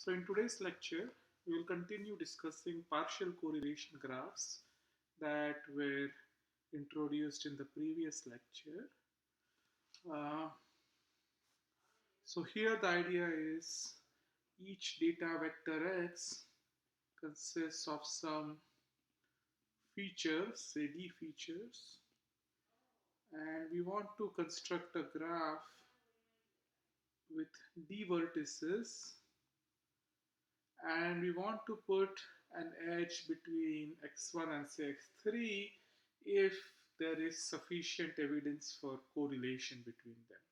So in today's lecture, we will continue discussing partial correlation graphs that were introduced in the previous lecture. Uh, so here the idea is each data vector X consists of some features, say D features, and we want to construct a graph with D vertices, and we want to put an edge between x1 and say x3 if there is sufficient evidence for correlation between them.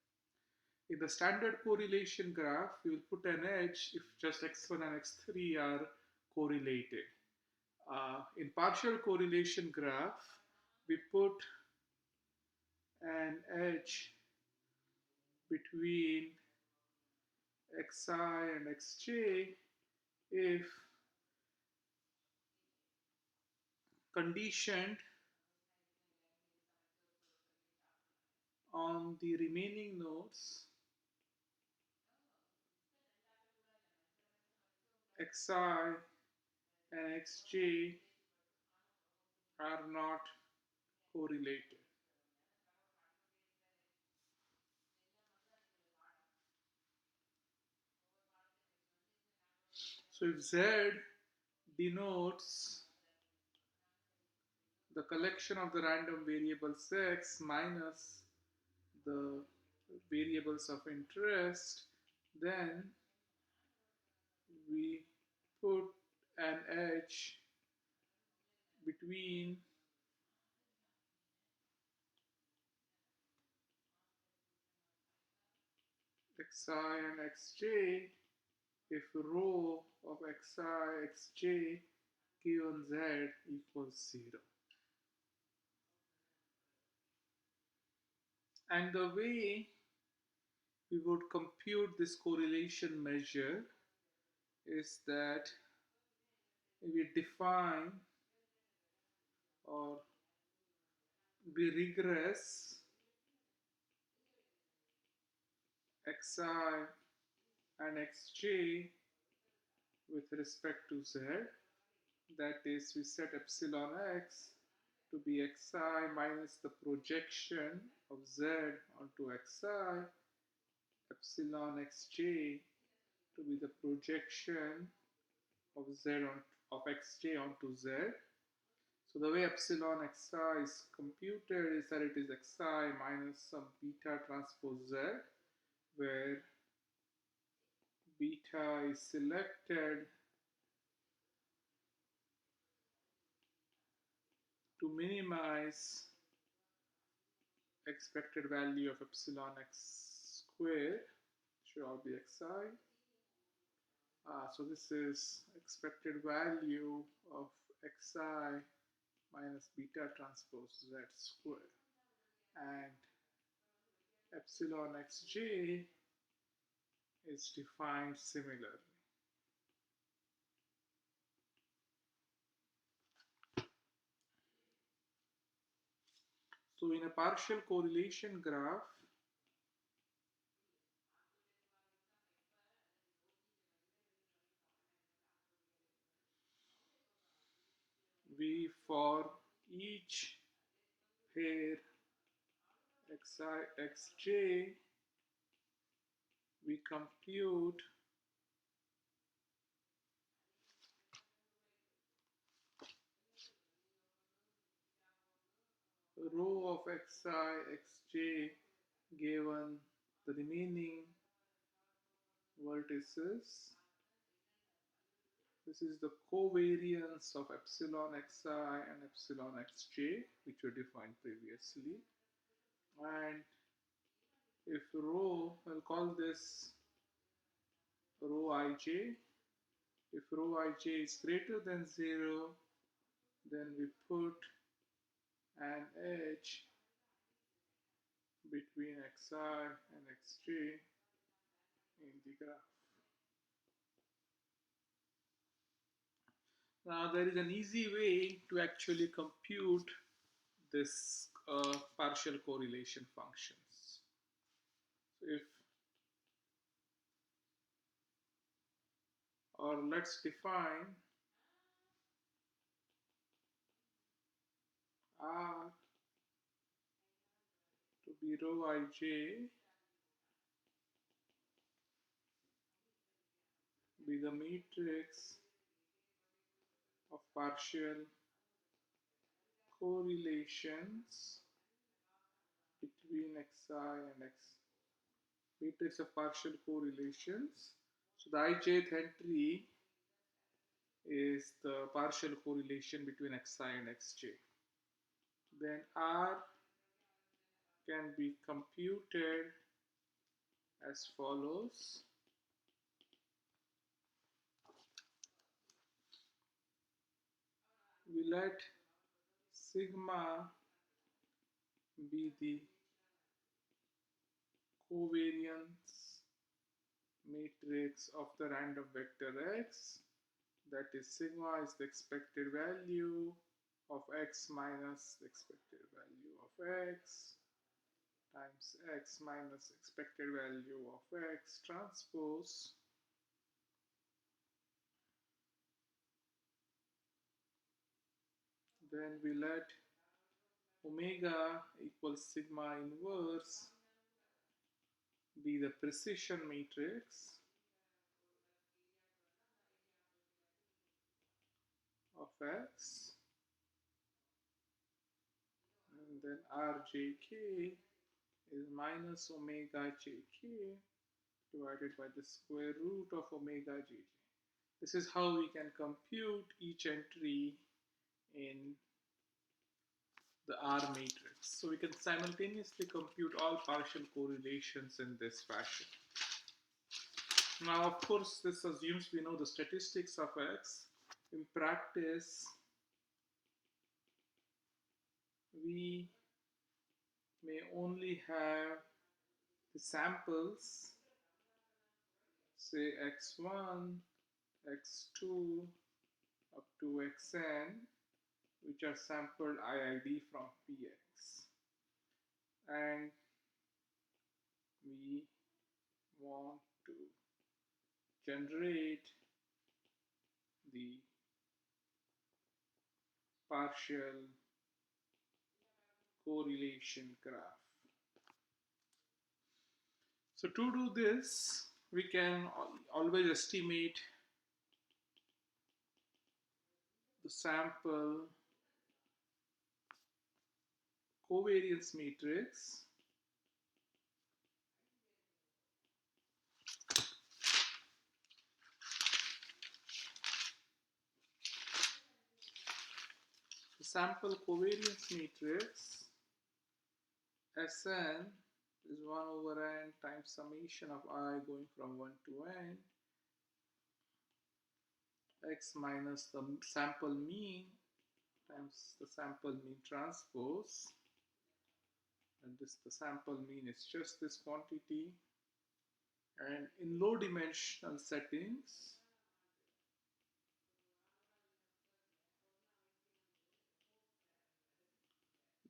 In the standard correlation graph, we will put an edge if just x1 and x3 are correlated. In partial correlation graph, we put an edge between xi and xj if conditioned on the remaining nodes xi and xj are not correlated. So if z denotes the collection of the random variables x minus the variables of interest, then we put an edge between xi and xj if rho of xi xj given z equals 0. And the way we would compute this correlation measure is that we define or we regress xi and xj with respect to z. That is, we set epsilon x to be xi minus the projection of z onto xi, epsilon xj to be the projection of of xj onto z. So the way epsilon xi is computed is that it is xi minus some beta transpose z, where beta is selected to minimize expected value of epsilon x squared, should all be xi. So this is expected value of xi minus beta transpose z squared, and epsilon xj is defined similarly. So in a partial correlation graph, we for each pair xi xj we compute rho of xi xj given the remaining vertices. This is the covariance of epsilon xi and epsilon xj, which were defined previously. And if rho, I'll call this rho ij. If rho ij is greater than 0, then we put an edge between xi and xj in the graph. Now there is an easy way to actually compute this partial correlation functions. So if or let's define R to be rho ij be the matrix of partial correlations between xi and x, matrix of partial correlations. So the ijth entry is the partial correlation between xi and xj. Then R can be computed as follows. We let sigma be the covariance matrix of the random vector x, that is sigma is the expected value of x minus the expected value of x times x minus expected value of x transpose then we let omega equals sigma inverse be the precision matrix of x, and then rjk is minus omega jk divided by the square root of omega jj. This is how we can compute each entry in the R matrix. So we can simultaneously compute all partial correlations in this fashion. Now, of course, this assumes we know the statistics of x. In practice, we may only have the samples, say x1, x2 up to xn, which are sampled IID from Px, and we want to generate the partial correlation graph. So to do this, we can always estimate the sample covariance matrix sample covariance matrix Sn is 1 over n times summation of I going from 1 to n x minus the sample mean times the sample mean transpose, and the sample mean is just this quantity, and in low dimensional settings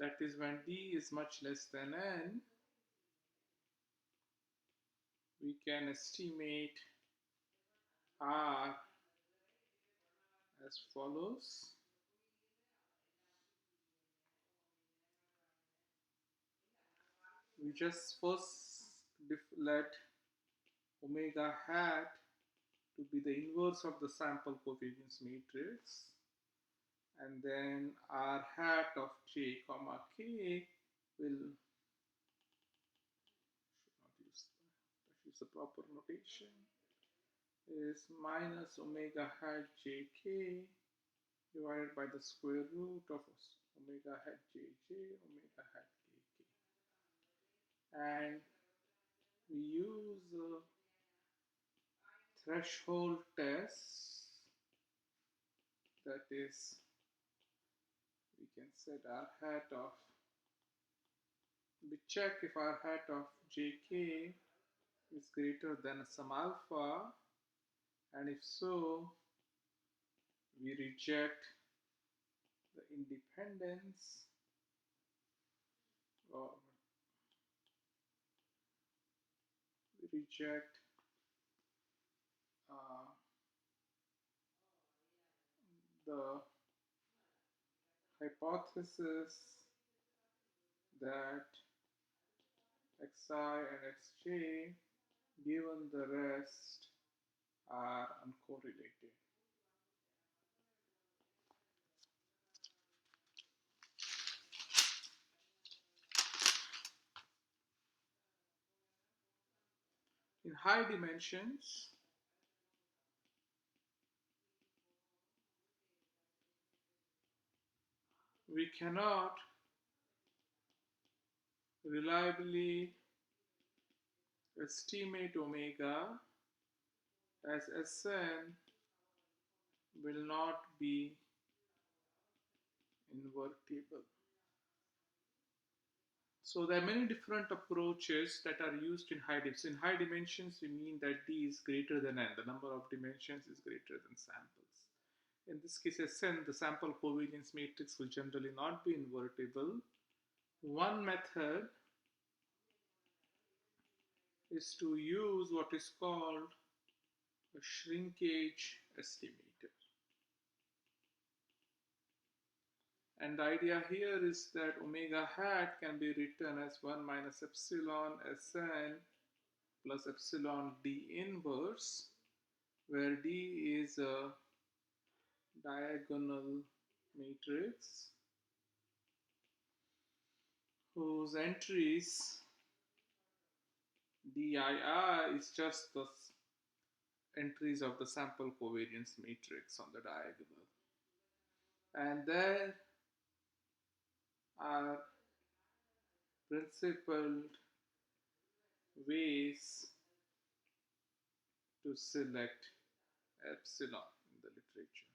that is when d is much less than n, we can estimate R as follows. We just first let omega hat to be the inverse of the sample covariance matrix, and then R hat of j comma k will, should not use the proper notation, is minus omega hat jk divided by the square root of omega hat jj omega hat kk, and we use threshold test, that is, we can set R hat of, we check if R hat of jk is greater than some alpha, and if so, we reject the independence, or we reject the hypothesis that xi and xj given the rest are uncorrelated. In high dimensions, we cannot reliably estimate omega, as Sn will not be invertible. So there are many different approaches that are used in high dimensions. In high dimensions, we mean that d is greater than n. The number of dimensions is greater than samples. In this case, Sn, the sample covariance matrix will generally not be invertible. One method is to use what is called a shrinkage estimator. And the idea here is that omega hat can be written as 1 minus epsilon Sn plus epsilon d inverse, where d is a diagonal matrix whose entries dii is just the entries of the sample covariance matrix on the diagonal. And there are principled ways to select epsilon in the literature.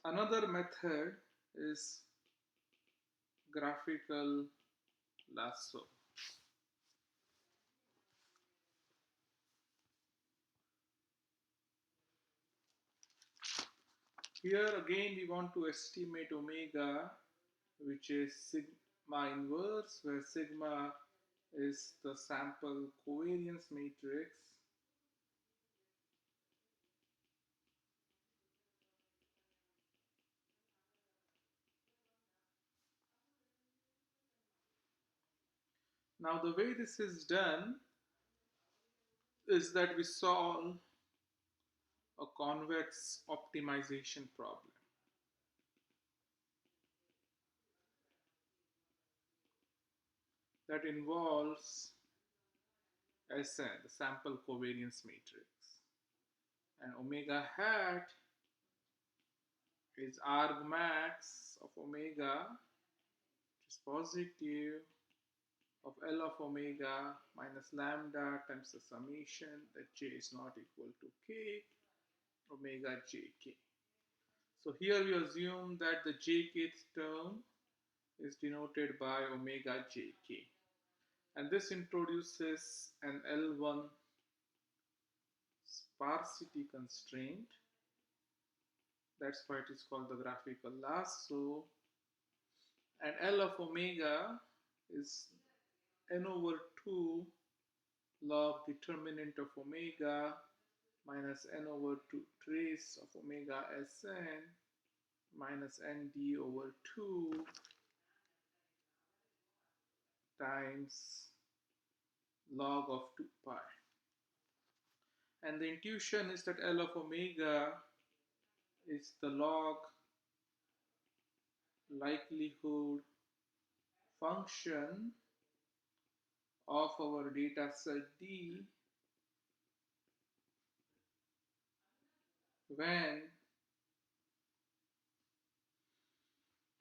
Another method is graphical lasso. Here again we want to estimate omega, which is sigma inverse, where sigma is the sample covariance matrix. Now the way this is done is that we solve a convex optimization problem. That involves Sn, the sample covariance matrix. And omega hat is argmax of omega, which is positive, of L of omega minus lambda times the summation that j is not equal to k, omega jk. So here we assume that the jkth term is denoted by omega jk. And this introduces an L1 sparsity constraint. That's why it is called the graphical lasso. And L of omega is n over 2 log determinant of omega minus n over 2 trace of omega Sn minus nd over 2 times log of 2 pi. And the intuition is that L of omega is the log likelihood function of our data set D when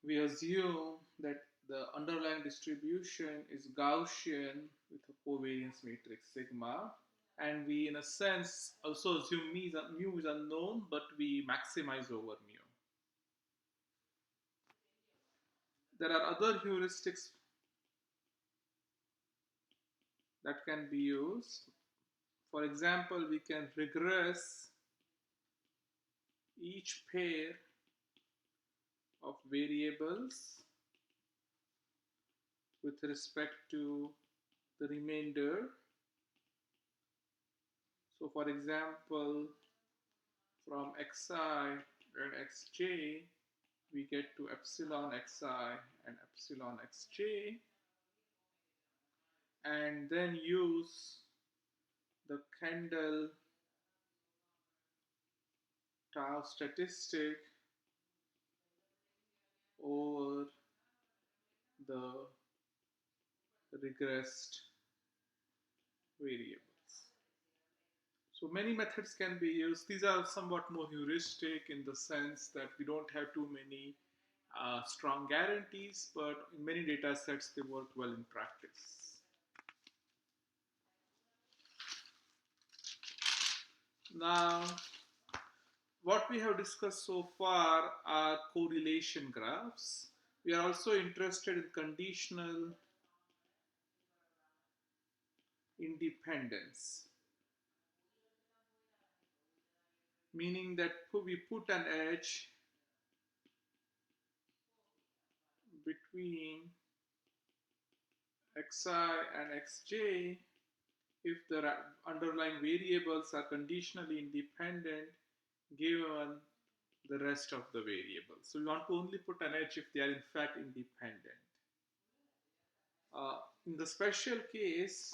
we assume that the underlying distribution is Gaussian with a covariance matrix sigma, and we in a sense also assume mu is unknown, but we maximize over mu. There are other heuristics that can be used. For example, we can regress each pair of variables with respect to the remainder. So for example, from xi and xj, we get to epsilon xi and epsilon xj, and then use the Kendall tau statistic over the regressed variables. So many methods can be used. These are somewhat more heuristic in the sense that we don't have too many strong guarantees, but in many data sets they work well in practice. Now, what we have discussed so far are correlation graphs. We are also interested in conditional independence, meaning that we put an edge between xi and xj if the underlying variables are conditionally independent given the rest of the variables. So we want to only put an edge if they are in fact independent. In the special case,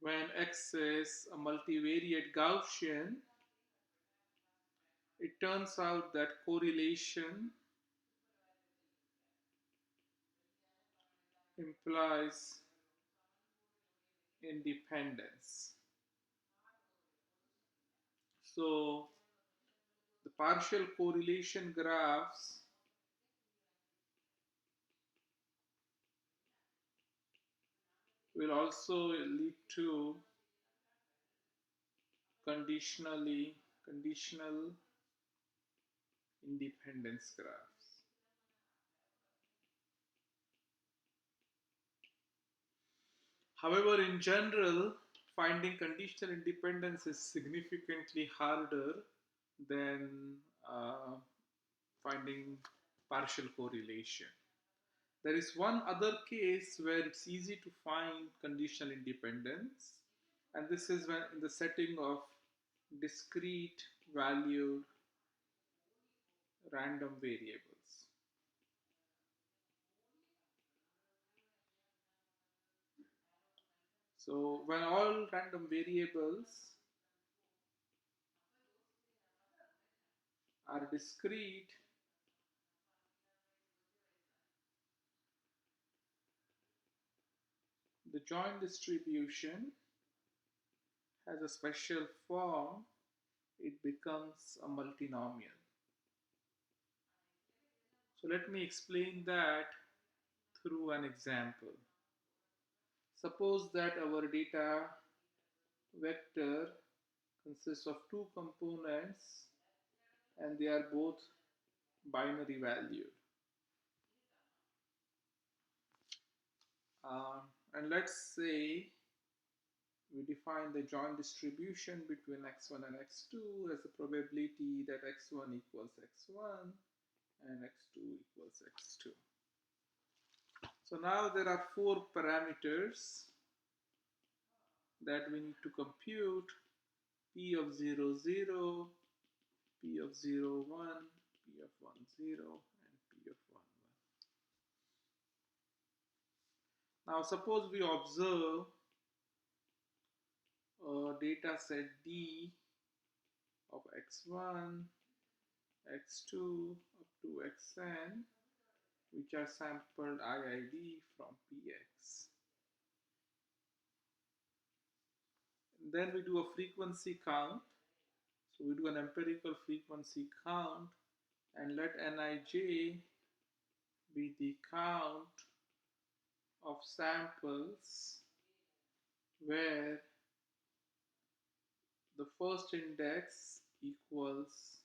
when X is a multivariate Gaussian, it turns out that correlation implies independence. So the partial correlation graphs will also lead to conditional independence graphs. However, in general, finding conditional independence is significantly harder than finding partial correlation. There is one other case where it's easy to find conditional independence, and this is when in the setting of discrete valued random variables. So when all random variables are discrete, the joint distribution has a special form. It becomes a multinomial. So let me explain that through an example. Suppose that our data vector consists of two components and they are both binary valued. And let's say we define the joint distribution between x1 and x2 as the probability that x1 equals x1 and x2 equals x2. So now there are four parameters that we need to compute: p of 0, 0, p of 0, 1, p of 1, 0, and p of 1, 1. Now suppose we observe a data set D of x1, x2 up to xn, which are sampled IID from px. And then we do a frequency count. So we do an empirical frequency count and let Nij be the count of samples where the first index equals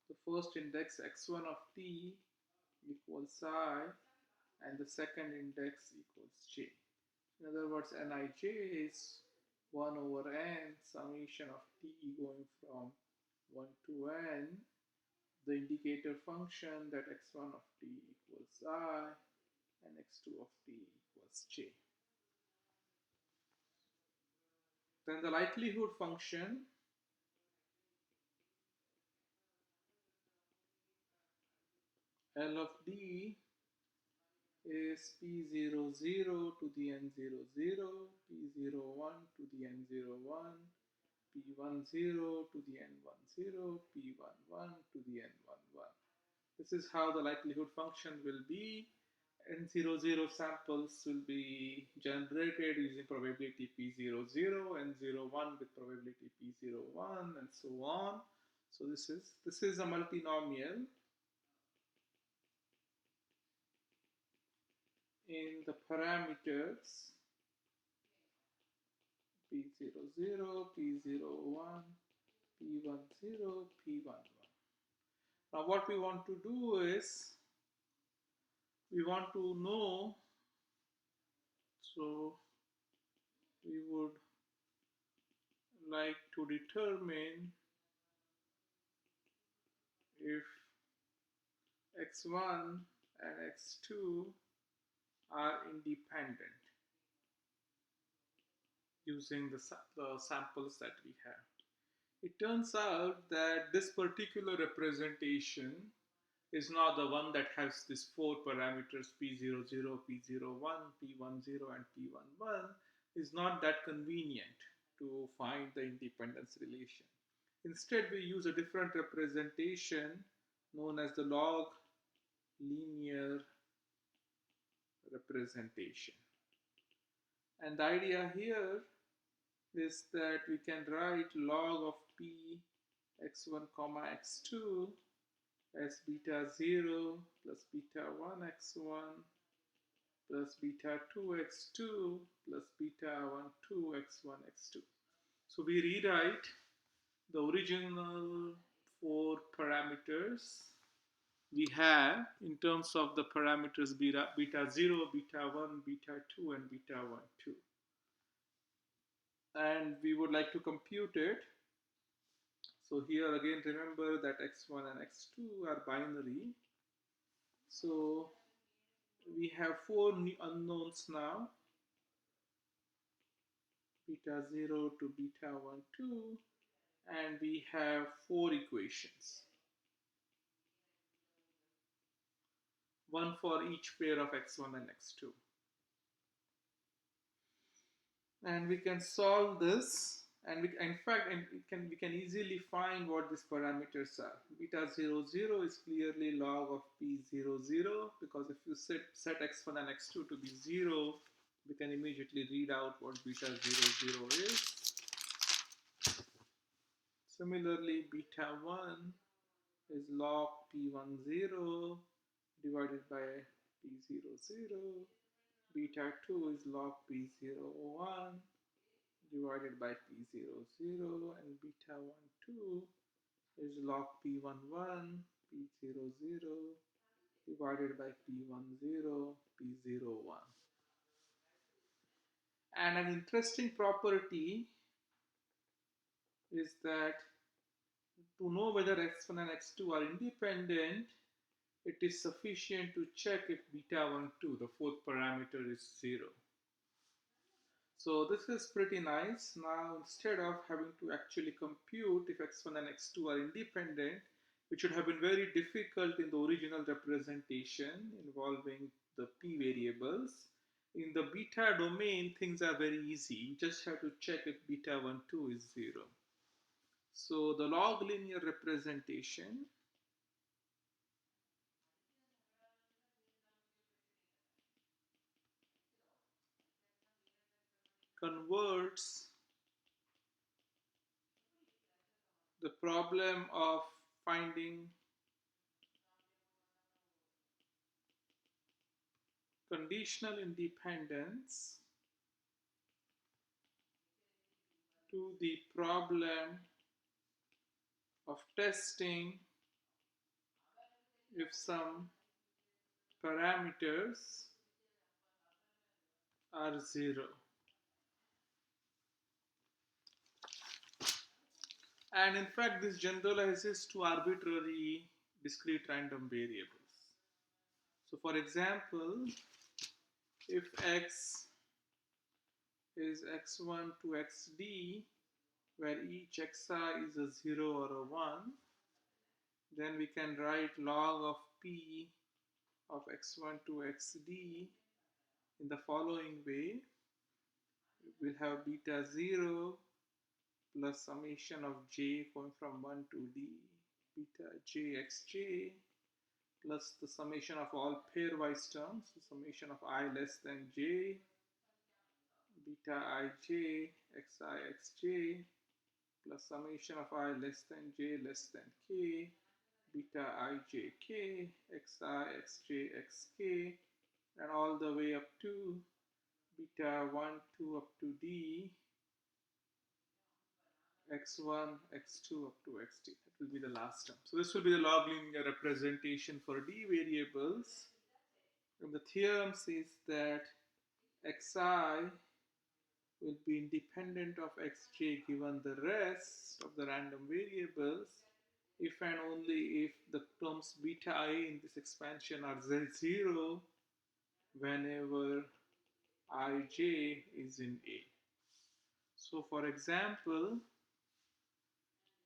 the first index x1 of t equals I and the second index equals j. In other words, Nij is 1 over n summation of t going from 1 to n, the indicator function that x1 of t equals I and x2 of t equals j. Then the likelihood function L of d is p00 to the n00, p01 to the n01, p10 to the n10, p11 to the n11. This is how the likelihood function will be. N00 samples will be generated using probability p00, n01 with probability p01, and so on. So this is a multinomial in the parameters p00, p01, p10, p11. Now what we want to do is we want to know, so we would like to determine if x1 and x2 are independent using the samples that we have. It turns out that this particular representation is not the one that has these four parameters p00, p01, p10, and p11 is not that convenient to find the independence relation. Instead, we use a different representation known as the log linear representation. And the idea here is that we can write log of p x1 comma x2 as beta 0 plus beta 1 x1 plus beta 2 x2 plus beta 1 2 x1 x2. So we rewrite the original four parameters we have in terms of the parameters beta 0, beta 1, beta 2, and beta 1 2. And we would like to compute it. So here again, remember that x1 and x2 are binary. So we have four unknowns now, beta 0 to beta 1 2, and we have four equations, one for each pair of x1 and x2. And we can solve this, and we can easily find what these parameters are. Beta 0 0 is clearly log of p00, because if you set x1 and x2 to be 0, we can immediately read out what beta 0 0 is. Similarly, beta 1 is log p10 divided by p00. Beta 2 is log p01 divided by p00, and beta 1 2 is log p11 p00 divided by p10 p01. And an interesting property is that to know whether x1 and x2 are independent, it is sufficient to check if beta 1 2, the fourth parameter, is 0. So this is pretty nice. Now instead of having to actually compute if x1 and x2 are independent, which should have been very difficult in the original representation involving the p variables, in the beta domain things are very easy. You just have to check if beta 1 2 is 0. So the log linear representation converts the problem of finding conditional independence to the problem of testing if some parameters are 0. And in fact, this generalizes to arbitrary discrete random variables. So for example, if x is x1 to xd, where each xi is a 0 or a 1, then we can write log of p of x1 to xd in the following way. We'll have beta 0 plus summation of j going from 1 to d, beta j xj, plus the summation of all pairwise terms, the summation of I less than j, beta ij xi xj, plus summation of I less than j less than k, beta ijk xi xj xk, and all the way up to beta 1 2 up to d x1 x2 up to xt. That will be the last term. So this will be the log linear representation for d variables, and the theorem says that xi will be independent of xj given the rest of the random variables if and only if the terms beta I in this expansion are z0 whenever ij is in A. So for example,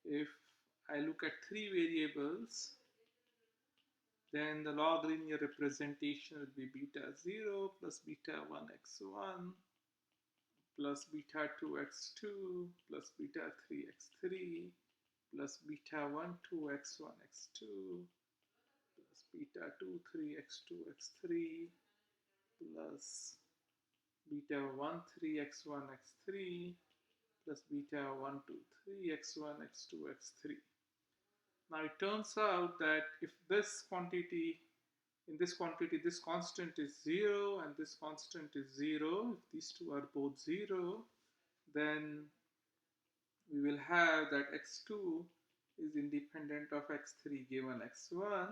if I look at three variables, then the log linear representation will be beta 0 plus beta 1 x1 plus beta 2 x2 plus beta 3 x3 plus beta 1 2 x1 x2 plus beta 2 3 x2 x3 plus beta 1 3 x1 x3 plus beta 1 2 3 x1 x2 x3. Now it turns out that if this quantity, in this quantity, this constant is 0 and this constant is 0, if these two are both 0, then we will have that x2 is independent of x3 given x1.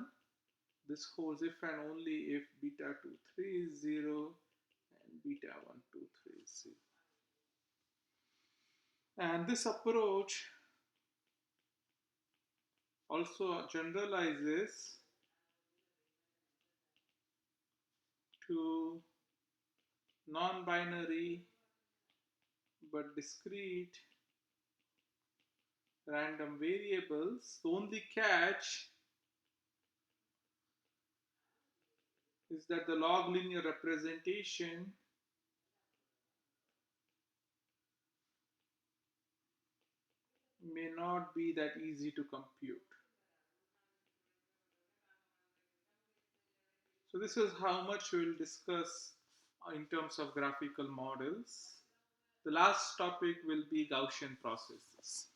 This holds if and only if beta 2 3 is 0 and beta 1 2 3 is 0. And this approach also generalizes to non-binary but discrete random variables. The only catch is that the log linear representation may not be that easy to compute. So this is how much we will discuss in terms of graphical models. The last topic will be Gaussian processes.